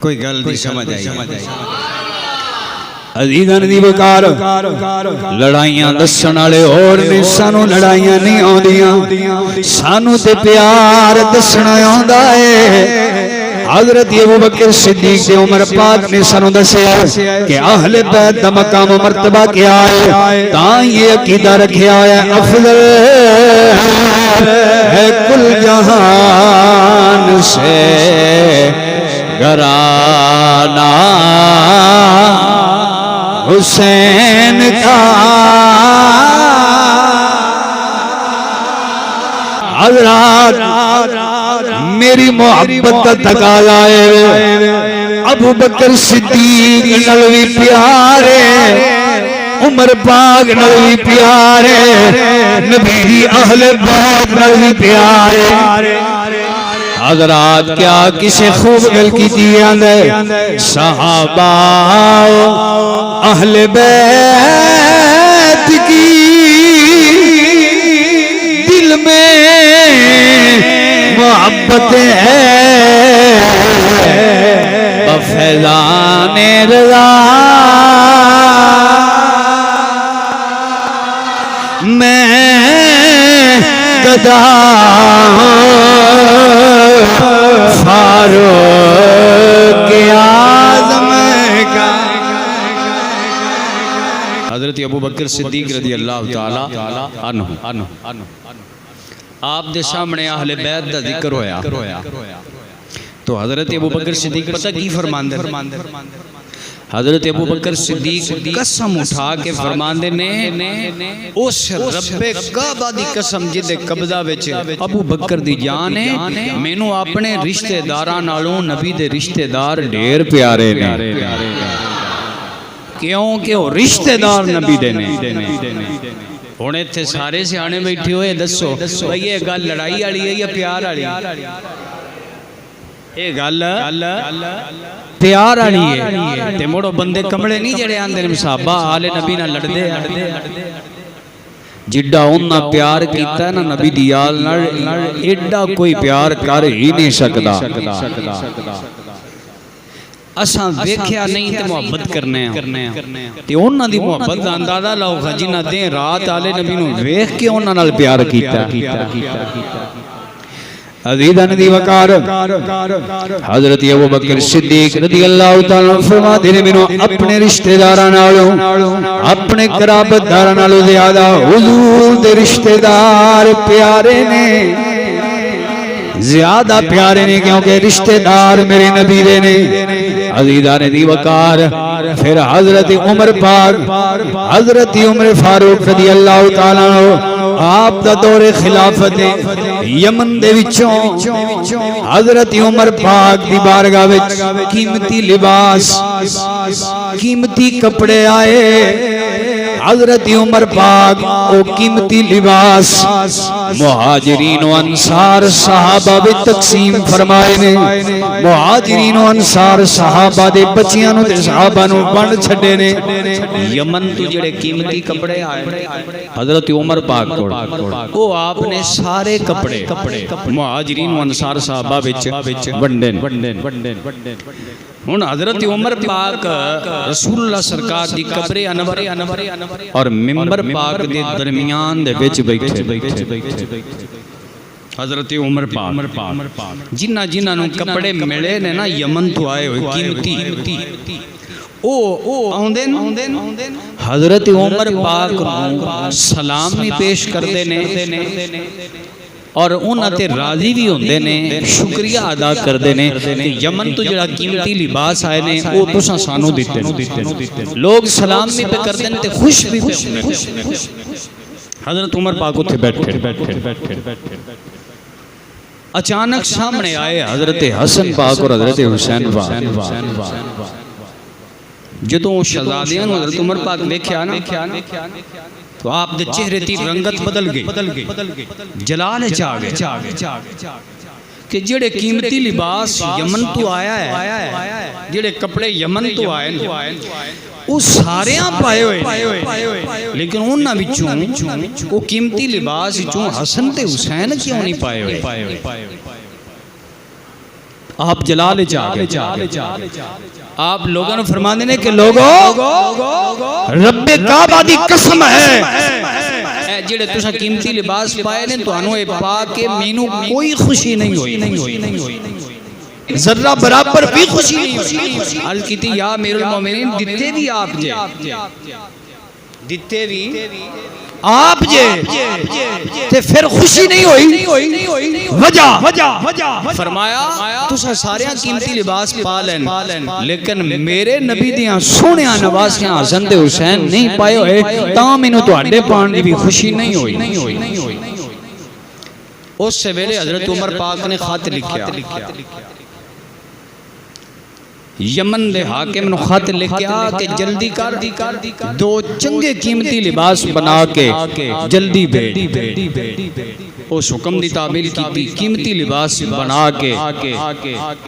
कोई गल नहीं समझ आई। अजीज़ान दी वकार लड़ाइयां दस्सण वाले और ने सानू लड़ाइयां नहीं आउंदियां, सानू ते प्यार दस्सना आउंदा है। हज़रत अबू बकर सिद्दीक ते उमर पाक ने सानू दस्सिया कि अहले बैत दा मकाम मर्तबा क्या है, तां ये अकीदा रखिया है अफजल है कुल जहान से घराना हुसैन का। हज़रात मेरी मोहब्बत का तकाज़ा है, अबू बकर सिद्दीक नाल भी प्यार है, उमर पाक नाल भी प्यार है, नबी दी अहले बैत नाल भी प्यार है। हज़रात क्या किसे खूब गल की सहाबा अहले बैत की दिल में मोहब्बत है, बफ़ैज़ाने रज़ा मैं गदा फारूक आज़म का। हज़रत अबू बकर सिद्दीक रज़ी अल्लाह ताला अन्हु आप दे सामने अहले बैत दा जिक्र होया तो हज़रत अबू बकर सिद्दीक पता की फरमांदे, हज़रत अबू बकर सिद्दीक कसम उठा के फरमांदे ने उस रब्बे काबा दी कसम जिदे कब्जा विच अबू बकर दी जान है, मैनू अपने रिश्तेदारां नालों नबी दे रिश्तेदार ढेर प्यारे ने। क्यों कि वो रिश्तेदार नबी दे ने। हुण इत्थे सारे सियाणे बैठे होए, दसो भाई ये गल लड़ाई वाली है या प्यार वाली? ये गल प्यार वाली है। ते मुड़ो बंदे कमले नहीं जड़े आंदे ने साहबा आले नबी नाल लड़दे जिड्डा उन्हां प्यार कीता ना नबी दी याल नाल एडा कोई प्यार कर ही नहीं सकदा। असां वेख्या नहीं ते मोहब्बत करने ते उन्हां दी मोहब्बत दा अंदाजा लाओ जिन्हां दे रात आले नबी नूं वेख के उन्हां नाल प्यार कीता। अज़ीज़ान दी वकार हज़रत अबू बकर सिद्दीक रज़ी अल्लाह तआला फरमाते ने मैनू अपने रिश्तेदारां नालों अपने कराबतदारां नालों ज़्यादा हुज़ूर दे रिश्तेदार प्यारे ने, ज्यादा प्यारे ने क्योंकि रिश्तेदार मेरे नबी दे ने। अज़ीज़ान दी वकार फिर हज़रत उमर पाक हज़रत उमर फारूक रज़ी अल्लाह तआला आप दा दौरे खिलाफत यमन दे विचों हज़रत उमर पाक दी बारगाह विच कीमती लिबास कीमती कपड़े आए। हज़रत उमर पाक ओ कीमती लिबास मुहाजिरीन व अंसार सहाबा विच तकसीम फरमाए ने। मुहाजिरीन व अंसार सहाबा दे बच्चियां नूं ते सहाबा नूं वंड छड्डे ने। यमन तो जेड़े कीमती कपड़े आए हज़रत उमर पाक कोल ओ आपने सारे कपड़े मुहाजिरीन व अंसार सहाबा विच वंडे। हुण हज़रत उमर पाक रसूलुल्लाह सरकार दी कब्रे अनवर और मिंबर पाक दे दरमियान दे विच बैठे हज़रत उमर पाक जिन्हां जिन्हां नूं कपड़े मिले ने ना यमन तो आए हुए कीमती ओ आउंदे हज़रत उमर पाक नूं सलाम भी पेश करदे ने और उन्हां ते राजी भी होंदे ने, शुक्रिया अदा करदे ने कि यमन तो जिहड़ा कीमती लिबास आए ने वो तुसां सानू दित्ते। लोग सलाम भी पे करदे ने ते खुश भी पे होंदे। हज़रत उमर पाक उत्थे बैठे अचानक सामने आए हज़रत हसन पाक और हज़रत हुसैन पाक। जदों शहजादियां नूं हज़रत उमर पाक वेख्या ना तो आप दे चेहरे दी रंगत बदल गई, जलाल चा गए कि जेड़े कीमती लिबास यमन तो आया है, जेड़े कपड़े यमन तो आए वो सारे पाए हुए, लेकिन उन्हां विचों वो कीमती लिबास विचों हसन ते हुसैन क्यों नहीं पाए हुए? आप जलाल आप लोगों ने फरमाने ने कि लोगों रब्बे काबा दी कसम है जेड़े तुसा कीमती लिबास पाए ने तुहानू ए पा के मैनू कोई खुशी नहीं हुई जर्रा बराबर भी खुशी नहीं हुई। अर्ज कीती या अमीरुल मोमिनीन दिते भी आप जे दिते भी आप जे ते फिर खुशी नहीं हुई वजह फरमाया तुसा सारे कीमती लिबास पा लेन लेकिन मेरे नबी दियां सोहणियां नवासियां हसन ते हुसैन नहीं पाए होए तां मैनू तुहाडे पाण दी भी खुशी नहीं हुई। उस वेले हजरत उमर पाक ने खत लिखा यमन दे हाकिम नु खत लिखा कि जल्दी कर दो चंगे कीमती लिबास बना के जल्दी भेज। उस हुक्म दी तामील की कीमती लिबास बना के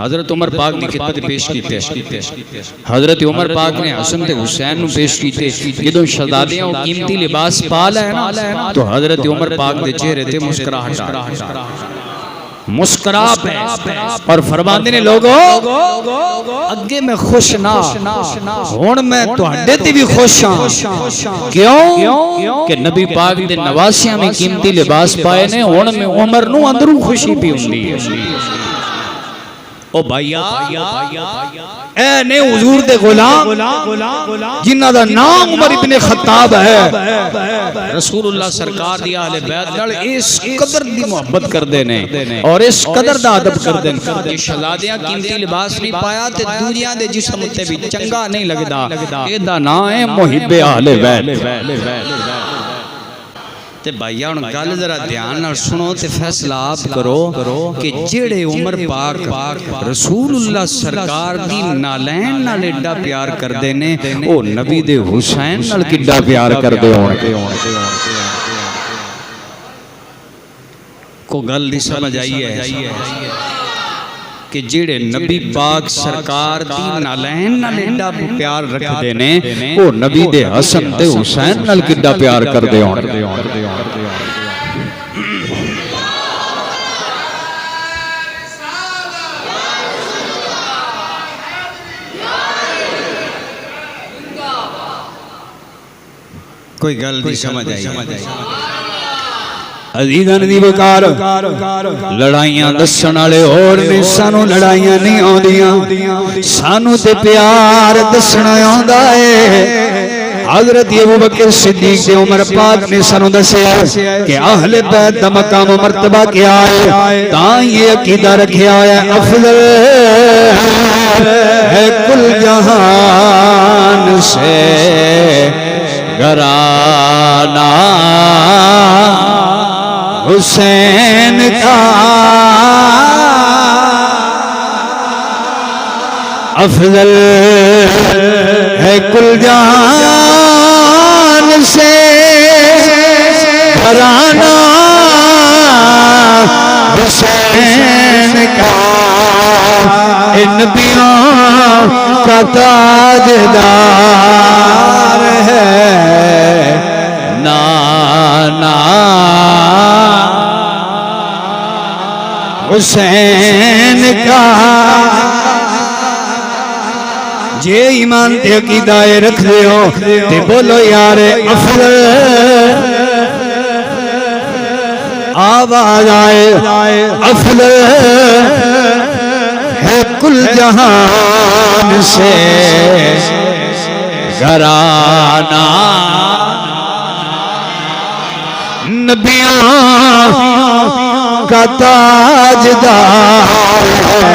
हजरत उमर पाक दी खिदमत पेश कीते। हजरत उमर पाक ने हसन ते हुसैन नु पेश कीते। जदों शहजादियां कीमती लिबास पा लेना तो हजरत उमर पाक दे चेहरे ते मुस्कुराहट मुस्कुरा पे और फरमांदे ने लोगों अगे मैं खुश ना हुण मैं तुहाडे ते भी खुश हां। क्यों कि नबी पाक दे नवासियां में कीमती लिबास पाए ने हुण मैं उमर नु अंदरों खुशी भी हुंदी है। ओ भाईया ए ने हुजूर दे गुलाम जिन्हां दा नाम उमर इब्ने खत्ताब है रसूलुल्लाह सरकार दी अहले बैत नाल इस कदर दी मोहब्बत करदे ने और इस कदर दा अदब करदे ने कि शहजादियां कीमती लिबास नहीं पाया ते दूजियां दे जिस्म ते भी चंगा नहीं लगदा। एदा नाम है मुहिब्बे अहले बैत। ते भाईया हुण गल जरा ध्यान नाल सुनो ते फैसला आप करो कि जेड़े उमर पाक रसूलुल्लाह सरकार दी नालैन नाल एडा प्यार करदे ने ओ नबी दे हुसैन नाल किड्डा प्यार करदे होणगे। को गल दी समझ आई है कि जेड़े नबी पाक सरकार दी नालैन नाल एडा प्यार रखदे ने ओ नबी दे हसन ते हुसैन नाल किड्डा प्यार करदे होणगे। कोई गल दी समझ आई अजीज़ान दी वकार लड़ाइयां दसन वाले और ने सानू लड़ाइयां नहीं आउंदियां सानू ते प्यार दसना आउंदा है। हजरत अबू बकर सिद्दीक ते उमर पाक ने सानू दस्या कि अहले बैत दा मकाम मर्तबा क्या है तां ये अकीदा रखया है अफजल है कुल जहान से घराना हुसैन का अफजल है कुल जान से घराना हुसैन का इन नबियों का ताजदार है नाना हुसैन का। जे ईमान ते अकीदा रख दे हो ते बोलो यार अफजल आवाज आए अफजल है कुल जहान से घराना नबियों का ताजदार है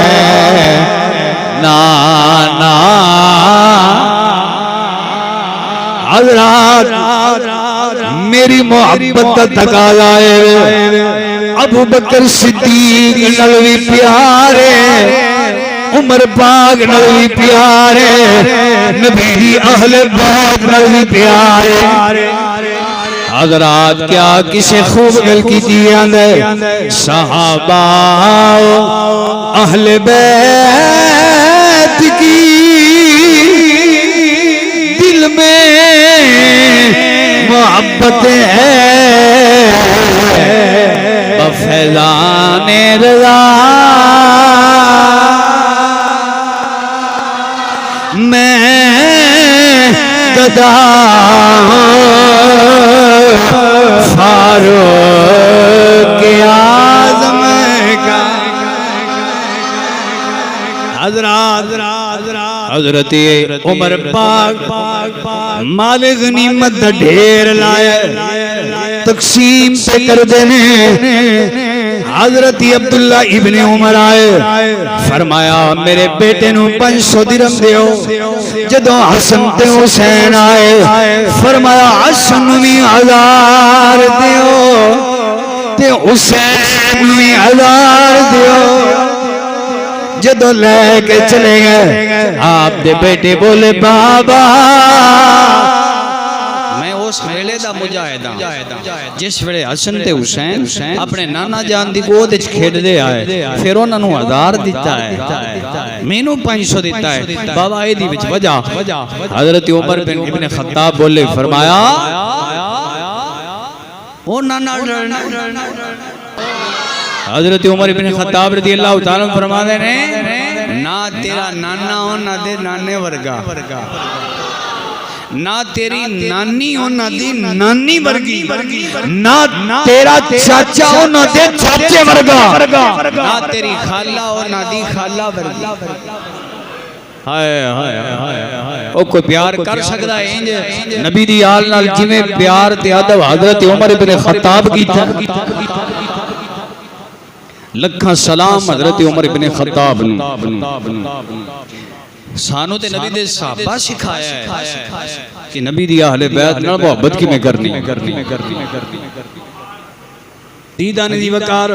नाना। हज़रात मेरी मोहब्बत का तकाज़ा है अबू बकर सिद्दीक नाल भी प्यारे उमर पाक नाल भी प्यारे नबी दी अहले बैत नाल भी प्यारे। हज़रात क्या किसे खूब गल की सहाबा अहले बैत की दिल में मोहब्बत है बफैज़ाने रज़ा मैं गदा फारूक आज़म का। हजरत उमर पाक माले गनीमत दा ढेर लाया तकसीम पे कर देने। हजरत अब्दुल्ला इब्ने उमर आए, फरमाया मेरे बेटे नू 500 दिरहम दियो। जदों हसन ते हुसैन आए, फरमाया हसन नू भी 1000 दियो ते हुसैन नू भी 1000 दियो। जदों लेके चले गए, आप दे बेटे बोले बाबा मैं उस वेले दा मुजाहिदा जिस वेले हसन ते हुसैन अपने नाना जान दी गोद विच खेडदे आए, फिर उन्हां नू 1000 दिता है, मैनू 500 दिता है। बाबा एदी विच वजह हजरत उमर बिन इब्ने खत्ताब बोले, फरमाया ओ नाना हजरत उमर इब्ने खत्ताब रज़ी अल्लाह तआला फरमाते ने ना तेरा नाना हो ना दे नाने वर्गा, ना तेरी नानी हो ना दी नानी वर्गी, ना तेरा चाचा हो ना दे चाचे वर्गा, ना तेरी खाला हो ना दी खाला वर्गी। हाय हाय हाय ओ कोई प्यार कर सकदा है इंज नबी दी आल नाल जिवें प्यार ते अदब हजरत उमर इब्ने खत्ताब कीता। लखा सलाम हजरत उमर इब्ने खत्ताब नू। सानू ते नबी दे सहाबा सिखाया है कि नबी दी अहले बैत नाल मोहब्बत किवें करनी। दीदाने दी वकार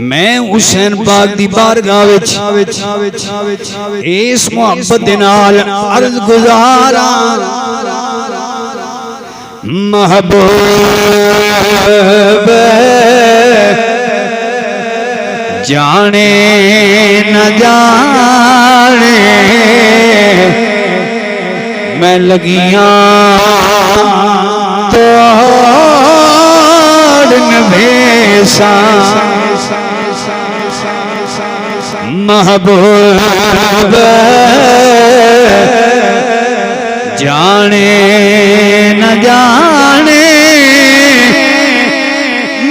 मैं हुसैन पाक दी बारगाह विच इस मोहब्बत दे नाल अर्ज गुजारा महबूब जाने न जाने मैं लगियां तोड़न भेसा महबूब जाने न जाने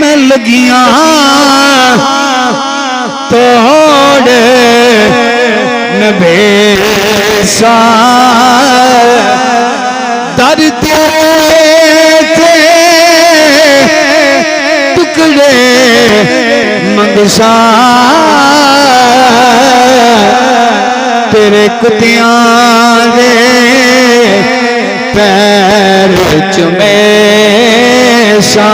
मैं लगियां तोड़ न भेसा दर तेरे टुकड़े मंगसा तेरे कुतियां दे पैर चुमे सा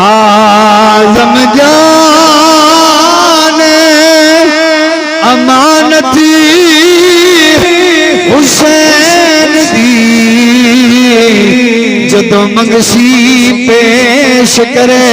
आज़म जान अमानत हुसैन दी जदों मंगसी पेश करे